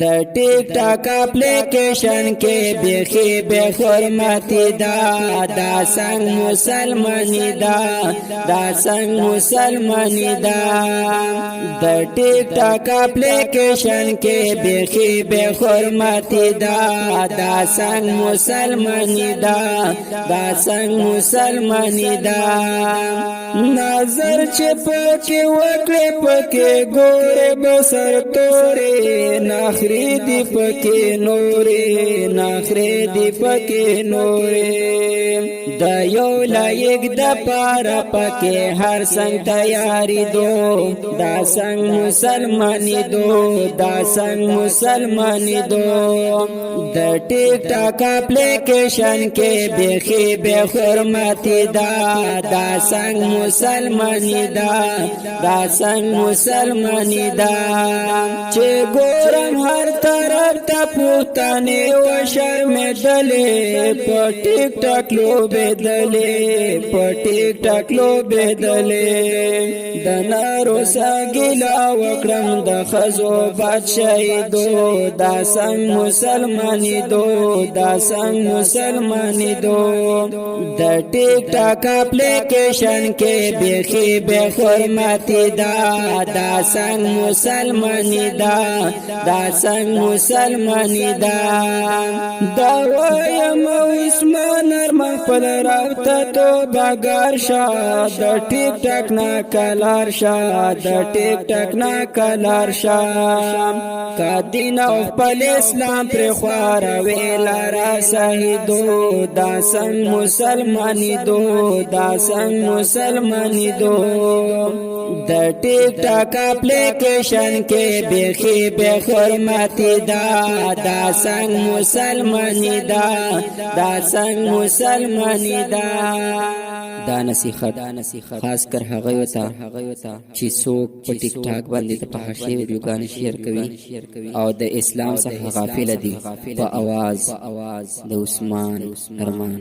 د ټیک ټاک اپلیکیشن کې بیخي به حرمتي دا څنګه مسلمانی دا څنګه مسلمانی د ټیک ټاک اپلیکیشن کې بیخي به حرمتي دا څنګه مسلمانی دا څنګه مسلمانی نظر چې پکې وکړې پکې ګورې بسر تورې نخرې دی پکې نورې نخرې دی پکې نورې د یو لایق د پاره پکې هر څنګه تیاری دو دا څنګه مسلمانی دو دا څنګه مسلمانی دو د ټیک ټاک اپلیکیشن کې بیخي به حرمتي دا څنګه مسلمانی دا څنګه مسلمانی چې ګورم هر طرف ته پوښتنې و شرمېدلې په ټیک ټاک لوبېدلې په ټیک ټاک لوبېدلې د نارو ګیله وکړم د ښځو بادشاهي دو دا څنګه مسلمانی دو دا څنګه مسلمانی دو د ټیک ټاک اپلیکیشن کې بیخي به حرمتي دا څنګه مسلمانی دا څنګه مسلمانی دا وایم عثمان ارمان خپل راوته تو بګار شه د ټیک ټاک نه کلار شه د ټیک ټاک نه کلار شه کا دین او خپل اسلام پر خوار ویلا را شهیدو دا څنګه مسلمانی دو دا څنګه مسلمانی دو د ټیک ټاک اپلیکیشن کې بیخي به حرمتي دا څنګه مسلمانی دا څنګه مسلمانی دا نصیحت خاص کر هغه وتا چې څوک په ټیک ټاک باندې د فحاشۍ ویډیوګانې شیر کوي او د اسلام څخه غافل دي په आवाज د عثمان ارمان